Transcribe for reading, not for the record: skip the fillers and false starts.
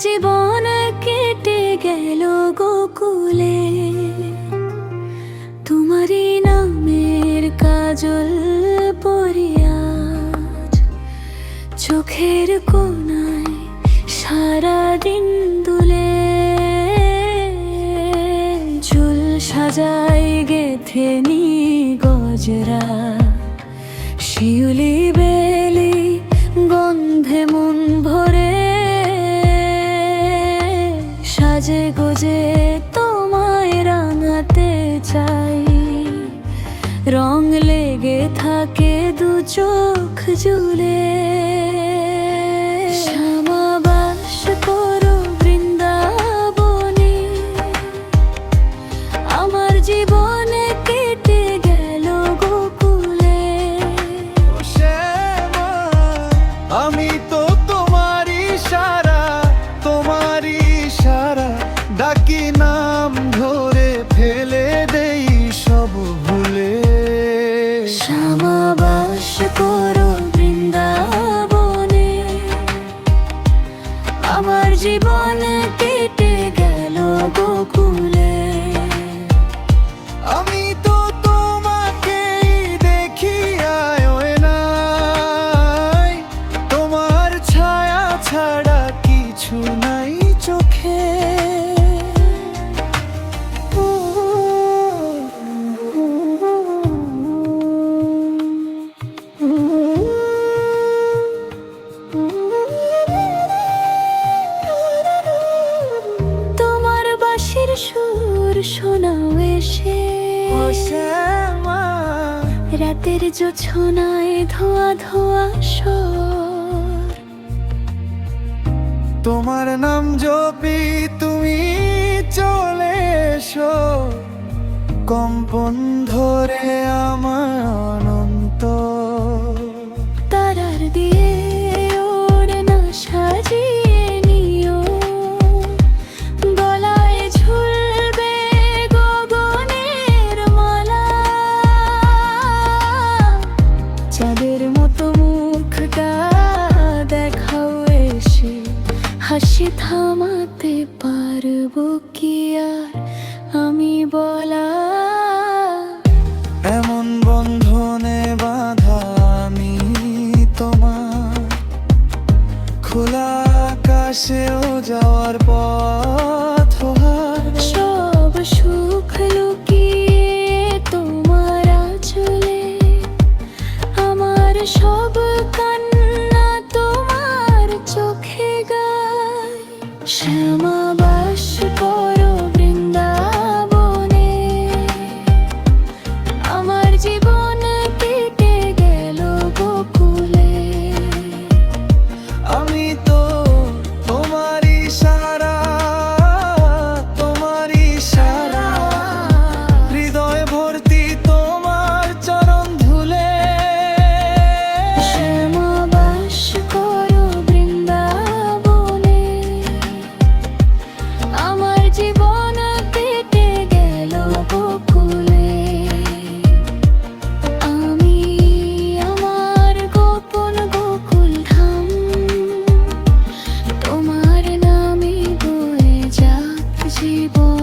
জীবন কেটে গেল গোকুলে, তোমারই নামের কাজল পরিয়া চোখের কোণায় সারাদিন দুলে। চুল সাজাই গেথে নি গজরা, শিউলি বেলি গন্ধে মন ভরে। সাজে গোজে তোমায় রাঙাতে চাই, রং লেগে থাকে দু চোখ জুড়ে। শ্যামাবাস করো বৃন্দাবনে, আমার জীবনে কেটে গেল গোকুলে। আমি তো তোমারই সারা, তোমারই সারা ডাকি নাম ধরে ফেলে দেই সব ভুলে। শ্যামাবাস করো বৃন্দাবনে, আমার জীবন কেটে গেল গোকুলে। আমি তো তোমাকেই দেখি আয়নায়, তোমার ছায়া ছাড়া কিছু নাই চোখে। তোমার বাঁশির সুর শোনাও এসে, রাতের জোছনায় ধোয়া ধোয়া স্বর। তোমার নাম জপি তুমি চলে এসো, কম্পন ধরে আমার অনন্ত। তারার দিয়ে ওড়না সাজিয়ে নিও, গলায় ঝুলবে গগনের মালা। চাঁদের মতো মুখটা দেখাও এসে, হাসি থামাতে পারবো কি আর আমি বলা। এমন বন্ধনে বাঁধা আমি তোমার, খোলা আকাশেও যাওয়ার পথ হার। সব সুখ লুকিয়ে তোমার আঁচলে, আমার সব কান্না তোমার চোখে গায়। শ্যামাবাস করো বৃন্দাবনে, আমার জীবন কেটে গেল গোকুলে। আমি তো তোমারই সারা, তোমারই সারা হৃদয় ভর্তি তোমার চরণ ধুলে। শ্যামাবাস করো বৃন্দাবনে, আমার জীবন কেটে গেল গোকুলে। আমি আমার গোপন গোকুল ধাম, তোমার নামে বয়ে যাক জীবন।